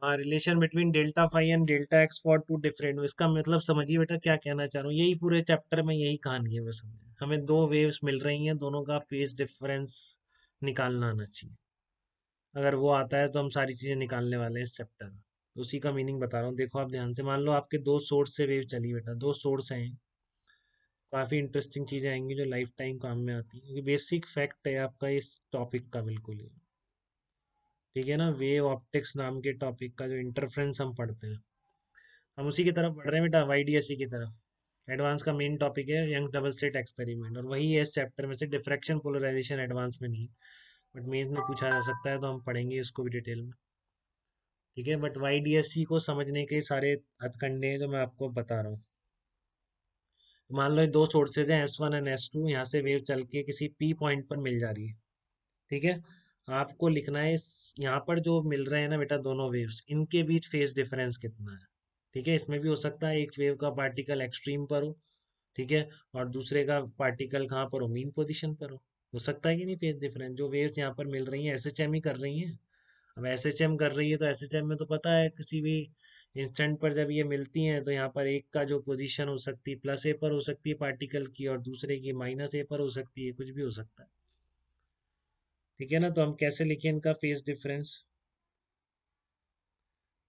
हाँ, relation between delta phi and delta x for two different, इसका मतलब समझिए बेटा क्या कहना चाह रहा हूँ, यही पूरे चैप्टर में यही कहानी है बस। हमें दो वेव्स मिल रही हैं, दोनों का फेज डिफरेंस निकालना आना चाहिए। अगर वो आता है तो हम सारी चीजें निकालने वाले हैं इस चैप्टर में। तो उसी का मीनिंग बता रहा हूँ, देखो आप ध्यान से, मान लो आपके दो सोर्स से वेव चली बेटा, दो सोर्स हैं, काफी इंटरेस्टिंग चीजें आएंगी जो लाइफ टाइम काम में आती है, क्योंकि बेसिक फैक्ट है आपका इस टॉपिक का बिल्कुल ही। ठीक है ना, वेव ऑप्टिक्स नाम के टॉपिक का जो इंटरफ्रेंस हम पढ़ते हैं, हम उसी की तरफ बढ़ रहे हैं बेटा, वाईडीएसई की तरफ। एडवांस का मेन टॉपिक है यंग डबल स्लिट एक्सपेरिमेंट, और वही है इस चैप्टर में से। डिफ्रैक्शन पोलराइजेशन एडवांस में नहीं, बट मेंस में पूछा जा सकता है, तो हम पढ़ेंगे इसको भी डिटेल में। ठीक है, बट वाईडीएसई को समझने के सारे हथकंडे हैं जो मैं आपको बता रहा हूँ। तो मान लो ये दो सोर्सेज हैं S1 एंड S2, यहाँ से वेव चल के किसी P पॉइंट पर मिल जा रही है। ठीक है, आपको लिखना है यहाँ पर जो मिल रहे हैं ना बेटा दोनों वेव्स, इनके बीच फेज डिफरेंस कितना है। ठीक है, इसमें भी हो सकता है एक वेव का पार्टिकल एक्सट्रीम पर हो, ठीक है, और दूसरे का पार्टिकल कहाँ पर हो, मीन पोजीशन पर हो सकता है कि नहीं फेज डिफरेंस। जो वेव्स यहाँ पर मिल रही हैं एसएचएम ही कर रही हैं। अब एसएचएम कर रही है तो एसएचएम में तो पता है किसी भी इंस्टेंट पर जब ये मिलती हैं तो यहाँ पर एक का जो पोजीशन हो सकती है प्लस ए पर हो सकती है पार्टिकल की, और दूसरे की माइनस ए पर हो सकती है, कुछ भी हो सकता है। ठीक है ना, तो हम कैसे लिखें इनका फेज डिफरेंस।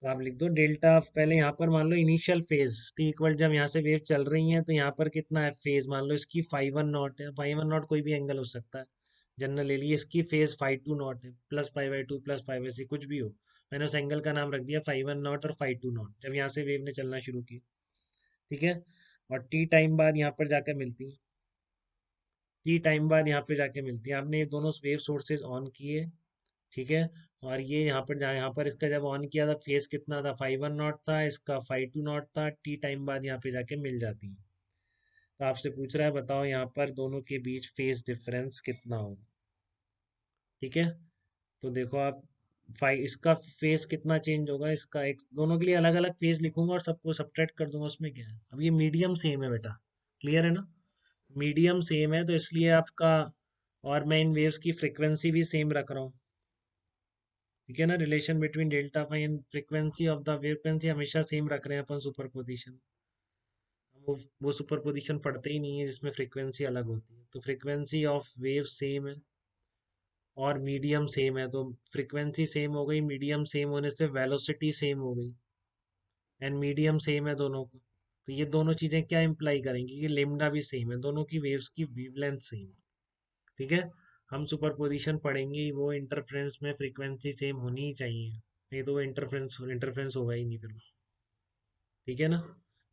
तो आप लिख दो डेल्टा, पहले यहाँ पर मान लो इनिशियल फेज टी इक्वल, जब यहाँ से वेव चल रही है तो यहाँ पर कितना है फेज, मान लो इसकी फाइव वन नॉट है, फाइव वन नॉट कोई भी एंगल हो सकता है, जनरल ले लिए। इसकी फेज फाइव टू नॉट है, plus five by two plus five by C, कुछ भी हो। मैंने उस एंगल का नाम रख दिया फाइव वन नॉट और फाइव टू नॉट, जब यहाँ से वेव ने चलना शुरू की। ठीक है, और टी टाइम बाद यहाँ पर जाकर मिलती है, टी टाइम बाद यहाँ पे जाके मिलती है। आपने ये दोनों वेव सोर्सेज ऑन किए, ठीक है, और ये यहाँ पर जहाँ, यहाँ पर इसका जब ऑन किया था फेज कितना था, फाइव वन नॉट था, इसका फाइव टू नॉट था, टी टाइम बाद यहाँ पे जाके मिल जाती है। तो आपसे पूछ रहा है बताओ यहाँ पर दोनों के बीच फेज डिफरेंस कितना होगा। ठीक है, तो देखो आप, फाइव इसका फेज कितना चेंज होगा, इसका एक, दोनों के लिए अलग अलग फेज लिखूंगा और सबको सब्ट्रैक्ट कर दूंगा, उसमें क्या है। अब ये मीडियम सेम है बेटा, क्लियर है ना, मीडियम सेम है तो इसलिए आपका, और मैं इन वेव्स की फ्रिक्वेंसी भी सेम रख रहा हूँ। ठीक है ना, relation between delta phi and frequency of the wave, frequency हमेशा सेम रख रहे हैं अपन, सुपर पोजिशन। वो सुपर पोजिशन पढ़ते ही नहीं है जिसमें फ्रीक्वेंसी अलग होती है। तो फ्रीक्वेंसी ऑफ वेव सेम है और मीडियम सेम है, तो फ्रीक्वेंसी सेम हो गई, मीडियम सेम होने से वेलोसिटी सेम हो गई, एंड मीडियम सेम है दोनों को। तो ये दोनों चीजें क्या इंप्लाई करेंगी कि लेमडा भी सेम है, दोनों की वेव्स की वेवलेंथ सेम है। ठीक है, हम सुपरपोजिशन पढ़ेंगे ही, वो इंटरफ्रेंस में फ्रीक्वेंसी सेम होनी ही चाहिए, नहीं तो वो इंटरफ्रेंस इंटरफ्रेंस होगा ही नहीं फिर। ठीक है ना,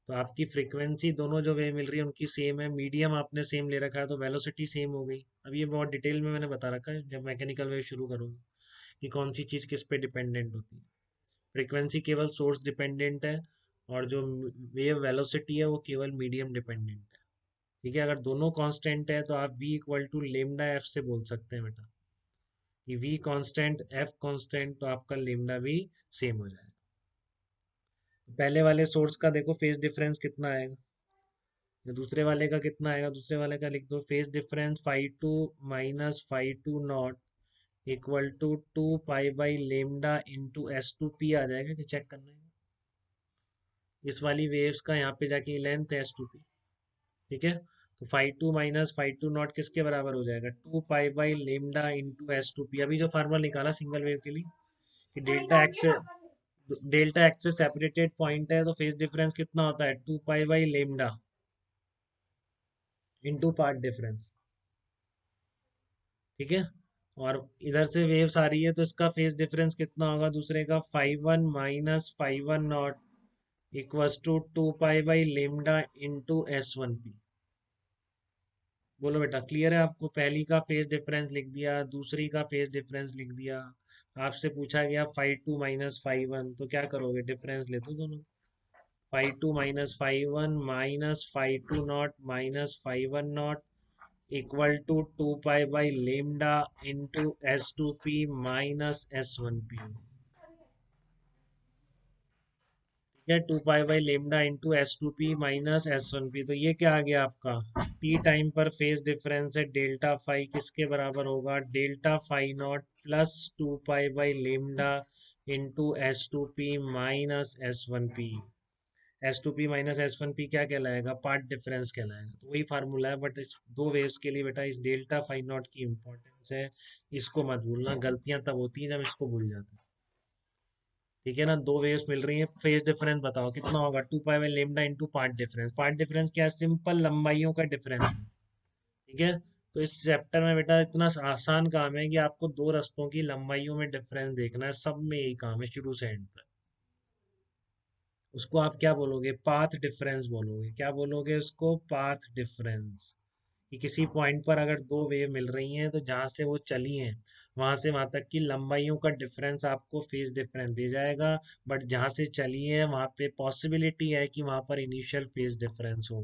तो आपकी फ्रीक्वेंसी दोनों जो वे मिल रही है उनकी सेम है, मीडियम आपने सेम ले रखा है तो वेलोसिटी सेम हो गई। अब ये बहुत डिटेल में मैंने बता रखा है, जब मैकेनिकल वेव शुरू करूँगा कि कौन सी चीज़ किस पे डिपेंडेंट होती है। फ्रीक्वेंसी केवल सोर्स डिपेंडेंट है, और जो वेव वेलोसिटी है वो केवल मीडियम डिपेंडेंट है। ठीक है, अगर दोनों कांस्टेंट है तो आप v equal to lambda f से बोल सकते हैं बेटा, कि v कांस्टेंट f कांस्टेंट, तो आपका लेमडा भी सेम हो जाएगा। पहले वाले सोर्स का देखो फेज डिफरेंस कितना आएगा, या दूसरे वाले का कितना आएगा, दूसरे वाले का लिख दो, phase difference five two minus five two not equal to two pi by lambda into S two P आ जाएगा, कि चेक करना है। इस वाली वेव्स का यहाँ पे जाके लेंथ है एस टू पी। ठीक है, तो phi two minus five two naught किसके बराबर हो जाएगा, two pi by lambda into S two P. अभी जो फार्मूला निकाला सिंगल वेव के लिए, कि डेल्टा एक्स से सेपरेटेड पॉइंट है तो फेज डिफरेंस कितना होता है, two pi by lambda into path difference. ठीक है, और इधर से वेव्स आ रही है तो इसका फेज डिफरेंस कितना होगा दूसरे का, phi one minus five one naught equals to two pi by lambda into s one P. बोलो बेटा क्लियर है आपको, पहली का फेज डिफरेंस लिख दिया, दूसरी का फेज डिफरेंस लिख दिया। आपसे पूछा गया five two minus five one, तो क्या करोगे, डिफरेंस ले दो दोनों। Five two minus five two naught minus five one naught equal to two pi by lambda into S two P minus S one P. ठीक है, two pi by lambda into S two P minus S one P, तो ये क्या आ गया आपका, T time पर phase difference है डेल्टा फाई किसके बराबर होगा, delta phi naught plus two pi by lambda into S2P minus S1P। S2P minus S1P क्या कहलाएगा? पार्ट डिफरेंस कहलाएगा। तो वही फार्मूला है, बट इस दो वेव्स के लिए बेटा इस डेल्टा फाई नॉट की इंपॉर्टेंस है। इसको मत भूलना, गलतियां तब होती हैं जब इसको भूल जाते हैं। ठीक है ना? दो वेव्स मिल रही हैं, फेज डिफरेंस बताओ कितना होगा? 2 पाई by lambda into path difference. Path difference क्या है? सिंपल लंबाइयों का डिफरेंस है। ठीक है? तो इस चैप्टर में बेटा इतना आसान काम है कि आपको दो रास्तों की लंबाइयों में डिफरेंस देखना है, सब में यही काम है शुरू से एंड तक। उसको आप क्या बोलोगे? पाथ डिफरेंस बोलोगे। क्या बोलोगे उसको? Path difference. कि किसी पॉइंट पर अगर दो वेव मिल रही हैं तो जहां से वो चली हैं वहां से वहां तक की लंबाइयों का डिफरेंस आपको फेज डिफरेंस दे जाएगा। बट जहां से चली है वहां पे पॉसिबिलिटी है कि वहां पर इनिशियल फेज डिफरेंस हो।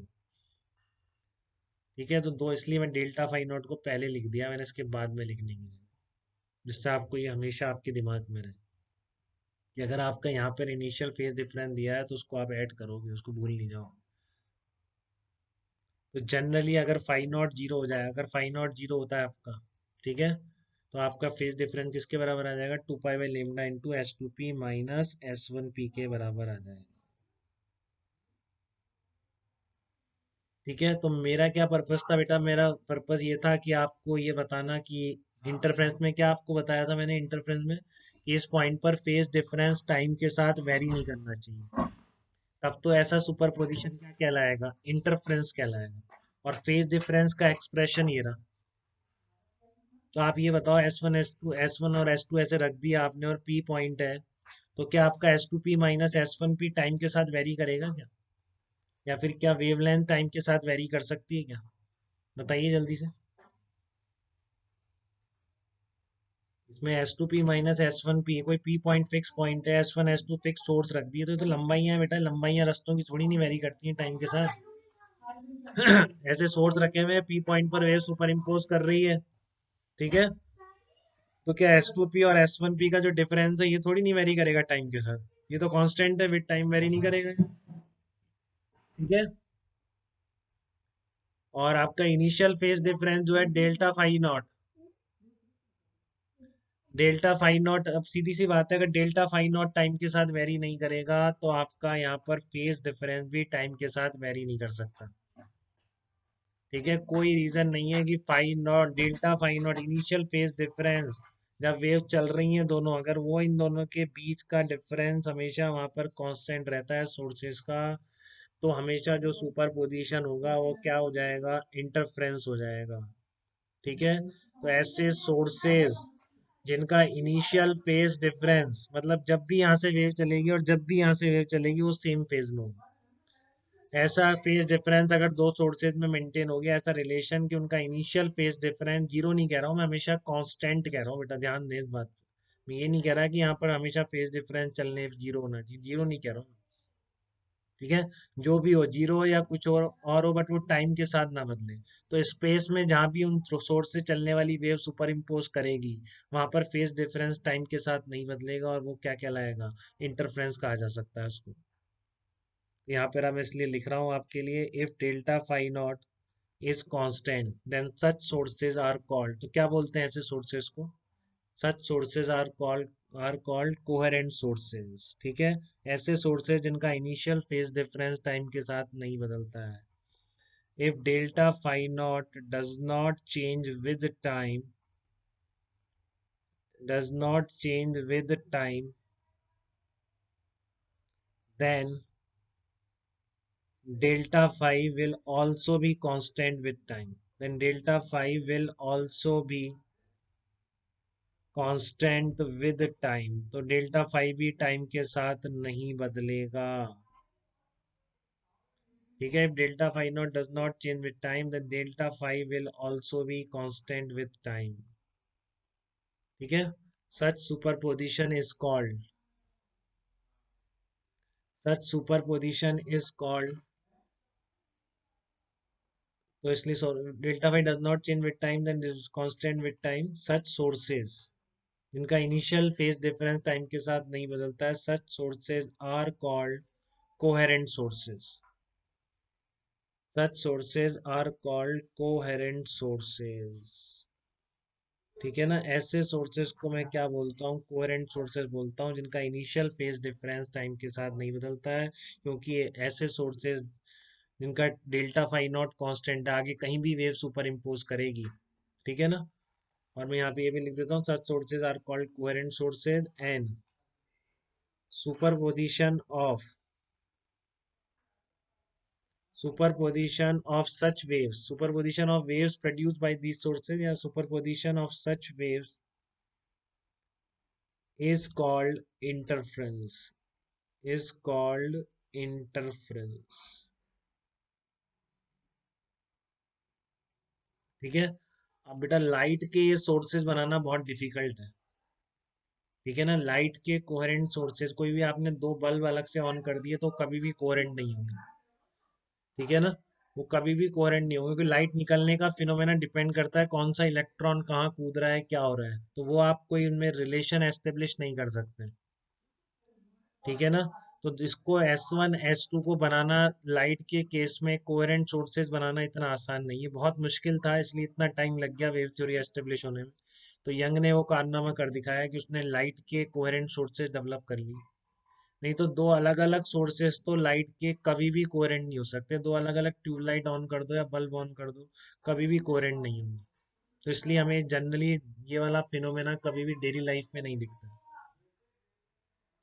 ठीक है? तो दो, इसलिए मैं डेल्टा फाई नॉट को पहले लिख दिया मैंने, इसके बाद में लिखने की, जिससे आपको ये हमेशा आपके दिमाग में रहे कि अगर आपका यहाँ पर इनिशियल फेज डिफरेंस दिया है तो उसको आप ऐड करोगे, उसको भूल नहीं जाओ। तो जनरली अगर फाई नॉट जीरो हो जाए, अगर फाई नॉट जीरो होता है आपका, ठीक है, तो आपका फेज डिफरेंस किसके बराबर आ जाएगा? 2 पाई by lambda into S2P minus S1P के बराबर आ जाएगा। ठीक है? तो मेरा क्या पर्पस था बेटा? मेरा पर्पस ये था कि आपको ये बताना कि इंटरफ्रेंस में क्या आपको बताया था मैंने इंटरफ्रेंस में कि इस पॉइंट पर फेज डिफरेंस टाइम के साथ वेरी नहीं करना चाहिए। तब तो ऐसा सुपर पोजिशन क्या कहलाएगा? इंटरफ्रेंस कहलाएगा। और फेज डिफरेंस का एक्सप्रेशन ये रहा। तो आप ये बताओ, S1 S2, S1 और S2 ऐसे रख दिया आपने और P पॉइंट है, तो क्या आपका S2P माइनस S1P टाइम के साथ वेरी करेगा क्या? या फिर क्या वेवलेंथ टाइम के साथ वेरी कर सकती है क्या? बताइए जल्दी से। इसमें S2P माइनस S1P, कोई P पॉइंट फिक्स पॉइंट है, S1 S2 फिक्स सोर्स रख दिए, तो ये तो लंबाइयां हैं बेटा, लंबाइयां रस्तों की थोड़ी नहीं वेरी करती हैं टाइम के साथ। ऐसे सोर्स रखे हुए हैं, P पॉइंट पर वेव सुपर इम्पोज कर रही है। ठीक है? तो क्या S2P और S1P का जो डिफरेंस है ये थोड़ी नहीं वेरी करेगा टाइम के साथ? ये तो कांस्टेंट है, विद टाइम वेरी नहीं करेगा। ठीक है? और आपका इनिशियल फेज डिफरेंस जो है delta phi naught, delta phi naught, अब सीधी सी बात है, अगर डेल्टा फाई नॉट टाइम के साथ वेरी नहीं करेगा तो आपका यहाँ पर फेज डिफरेंस भी टाइम के साथ वेरी नहीं कर सकता। ठीक है? कोई रीजन नहीं है कि phi naught, delta phi naught initial phase difference, जब वेव चल रही हैं दोनों, अगर वो इन दोनों के बीच का डिफरेंस हमेशा वहां पर कांस्टेंट रहता है सोर्सेस का, तो हमेशा जो सुपर पोजिशन होगा वो क्या हो जाएगा? इंटरफ्रेंस हो जाएगा। ठीक है? तो ऐसे सोर्सेज जिनका इनिशियल फेज डिफरेंस, मतलब जब भी यहाँ से वेव चलेगी और जब भी यहाँ से वेव चलेगी वो सेम फेज में होगी, ऐसा फेज डिफरेंस अगर दो सोर्सेज में मेंटेन हो गया, ऐसा रिलेशन कि उनका इनिशियल फेज डिफरेंस जीरो नहीं कह रहा हूँ मैं, हमेशा कांस्टेंट कह रहा हूँ बेटा, ध्यान दें इस बात पे। मैं ये नहीं कह रहा कि यहाँ पर हमेशा फेज डिफरेंस चलने जीरो होना चाहिए, जीरो नहीं कह रहा हूँ। ठीक है? जो भी हो, जीरो हो या कुछ और हो, बट वो टाइम के साथ ना बदले। तो स्पेस में जहाँ भी उन सोर्स से चलने वाली वेव सुपर इम्पोज करेगी वहां पर फेज डिफरेंस टाइम के साथ नहीं बदलेगा, और वो क्या कहलाएगा? इंटरफ्रेंस कहा जा सकता है उसको। यहाँ पर मैं इसलिए लिख रहा हूँ आपके लिए, if delta phi not is constant then such sources are called, तो क्या बोलते हैं ऐसे सोर्सेज को? Such sources are called coherent sources. ठीक है? ऐसे सोर्सेज जिनका इनिशियल फेज डिफरेंस टाइम के साथ नहीं बदलता है। If delta phi not does not change with time then delta phi will also be constant with time, then delta phi will also be constant with time, तो delta phi भी time के साथ नहीं बदलेगा। ठीक है? If delta phi not does not change with time then delta phi will also be constant with time. ठीक है? Such superposition is called, such superposition is called, तो इसलिए delta phi does not change with time then is constant with time, such sources जिनका initial phase difference time के साथ नहीं बदलता है, such sources are called coherent sources, such sources are called coherent sources। ठीक है ना। ऐसे सोर्सेज को मैं क्या बोलता हूँ, कोहेरेंट सोर्सेज बोलता हूँ, जिनका इनिशियल फेज डिफरेंस टाइम के साथ नहीं बदलता है, क्योंकि ये ऐसे सोर्सेज जिनका डेल्टा फाई नॉट कांस्टेंट है, आगे कहीं भी वेव सुपर इम्पोज करेगी। ठीक है ना। और मैं यहाँ पे ये भी लिख देता हूँ, such sources are called coherent sources and superposition of superposition of such waves, superposition of waves produced by these sources या superposition of such waves is called interference, is called interference। ठीक है। अब बेटा लाइट के ये sources बनाना बहुत difficult है। ठीक है ना। लाइट के कोहेरेंट सोर्सेज, कोई भी आपने दो बल्ब अलग से ऑन कर दिए तो कभी भी कोहेरेंट नहीं होंगे। ठीक है ना। वो कभी भी कोहेरेंट नहीं होगा, क्योंकि लाइट निकलने का फिनोमेना डिपेंड करता है कौन सा इलेक्ट्रॉन कहाँ कूद रहा है, क्या हो रहा है, तो वो आप कोई उनमें रिलेशन एस्टेब्लिश नहीं कर सकते। ठीक है ना। तो इसको S1 S2 को बनाना लाइट के केस में कोहेरेंट सोर्सेज बनाना इतना आसान नहीं है, बहुत मुश्किल था, इसलिए इतना टाइम लग गया वेव थ्योरी एस्टेब्लिश होने में। तो यंग ने वो कारनामा कर दिखाया कि उसने लाइट के कोहेरेंट सोर्सेज डेवलप कर लिए। नहीं तो दो अलग अलग सोर्सेस तो लाइट के कभी भी कोहेरेंट नहीं हो सकते, दो अलग अलग ट्यूबलाइट ऑन कर दो या बल्ब ऑन कर दो, कभी भी कोहेरेंट नहीं होंगे। तो इसलिए हमें जनरली ये वाला फिनोमेना कभी भी डेली लाइफ में नहीं दिखता।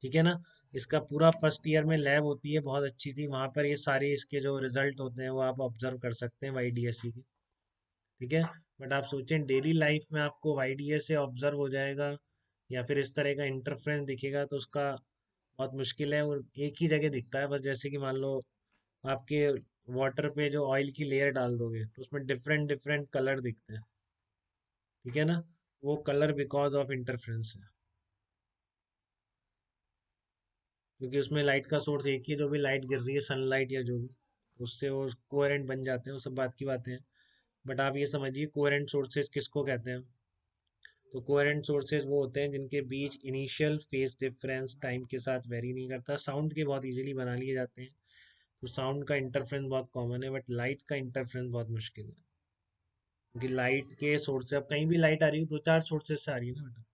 ठीक है ना। इसका पूरा फर्स्ट ईयर में लैब होती है, बहुत अच्छी थी, वहां पर ये सारे इसके जो रिजल्ट होते हैं वो आप ऑब्जर्व कर सकते हैं YDSC के। ठीक है। बट आप सोचें डेली लाइफ में आपको YDS से ऑब्जर्व हो जाएगा या फिर इस तरह का इंटरफ्रेंस दिखेगा, तो उसका बहुत मुश्किल है। और एक ही जगह दिखता है बस, जैसे कि मान लो आपके वाटर पे जो ऑयल की लेयर डाल दोगे तो उसमें डिफरेंट डिफरेंट कलर दिखते हैं। ठीक है ना। वो कलर बिकॉज ऑफ इंटरफेरेंस है, क्योंकि उसमें लाइट का सोर्स एक ही है, जो भी लाइट गिर रही है सनलाइट या जो भी, उससे वो कोहेरेंट बन जाते हैं, वो सब बात की बातें हैं। बट आप ये समझिए कोहेरेंट सोर्सेज किसको कहते हैं। तो कोहेरेंट सोर्सेज वो होते हैं जिनके बीच इनिशियल फेज डिफरेंस टाइम के साथ वेरी नहीं करता। साउंड के बहुत इजीली बना लिए जाते हैं, तो साउंड का इंटरफेरेंस बहुत कॉमन है, बट लाइट का इंटरफेरेंस बहुत मुश्किल है, क्योंकि लाइट के सोर्स से अब कहीं भी लाइट आ रही है दो चार सोर्सेज से आ रही है ना बेटा।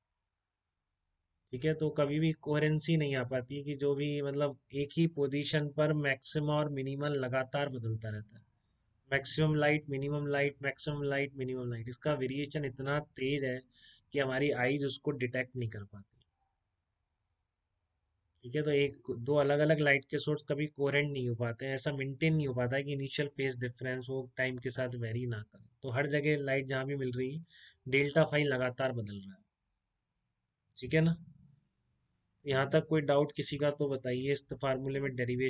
ठीक है। तो कभी भी कोहेरेंसी नहीं आ पाती है कि जो भी मतलब एक ही पोजीशन पर मैक्सिमम और मिनिमम लगातार बदलता रहता है। Maximum light minimum light, maximum light minimum light, इसका वेरिएशन इतना तेज है कि हमारी आईज उसको डिटेक्ट नहीं कर पाती। ठीक है। तो एक दो अलग अलग लाइट के सोर्स कभी कोहेरेंट नहीं हो पाते हैं, ऐसा मेंटेन नहीं हो पाता है कि इनिशियल फेज डिफरेंस वो टाइम के साथ वेरी ना करे। तो हर जगह लाइट जहाँ भी मिल रही है डेल्टा फाई लगातार बदल रहा है। ठीक है ना। यहाँ तक कोई डाउट किसी का तो बताइए इस फार्मूले में डेरिवेशन